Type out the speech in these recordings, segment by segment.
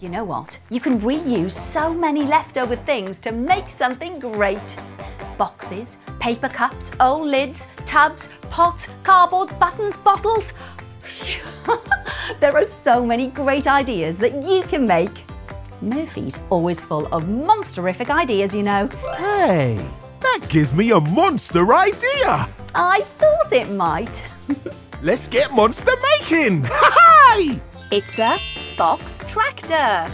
You know what? You can reuse so many leftover things to make something great. Boxes, paper cups, old lids, tubs, pots, cardboard, buttons, bottles. Phew. There are so many great ideas that you can make. Murphy's always full of monsterific ideas, you know. Hey, that gives me a monster idea. I thought it might. Let's get monster making. Hi! It's a box tractor.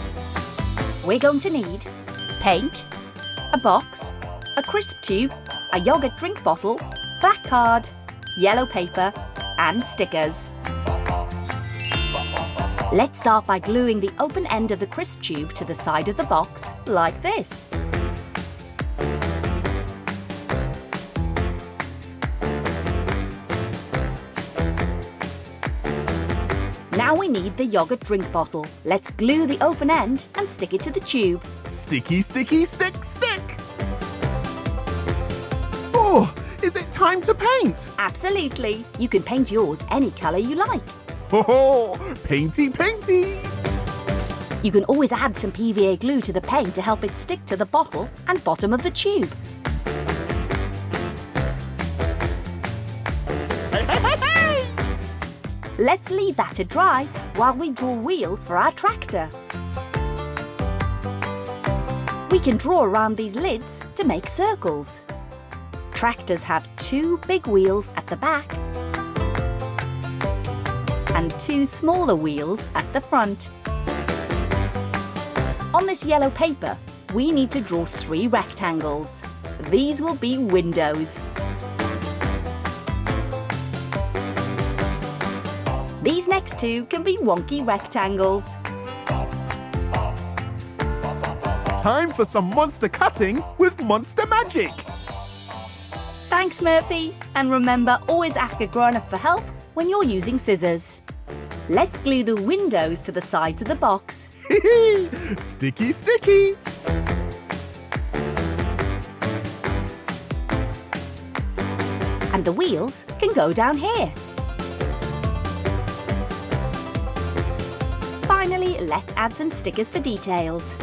We're going to need paint, a box, a crisp tube, a yogurt drink bottle, black card, yellow paper and stickers. Let's start by gluing the open end of the crisp tube to the side of the box, like this. Now we need the yogurt drink bottle. Let's glue the open end and stick it to the tube. Sticky, sticky, stick, stick. Oh, is it time to paint? Absolutely. You can paint yours any colour you like. Oh, painty, painty. You can always add some PVA glue to the paint to help it stick to the bottle and bottom of the tube. Hey, hey, hey, hey! Let's leave that to dry while we draw wheels for our tractor. We can draw around these lids to make circles. Tractors have 2 big wheels at the back and 2 smaller wheels at the front. On this yellow paper, we need to draw 3 rectangles. These will be windows. These next 2 can be wonky rectangles. Time for some monster cutting with Monster Magic. Thanks, Murphy. And remember, always ask a grown-up for help when you're using scissors. Let's glue the windows to the sides of the box. Sticky, sticky. And the wheels can go down here. Finally, let's add some stickers for details.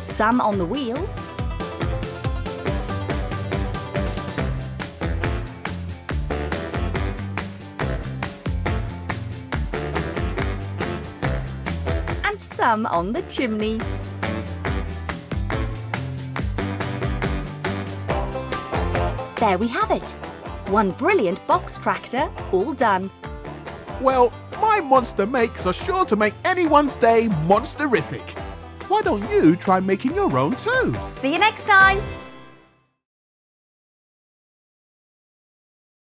Some on the wheels. And some on the chimney. There we have it. One brilliant box tractor, all done. Well, my monster makes are sure to make anyone's day monsterific. Why don't you try making your own too? See you next time.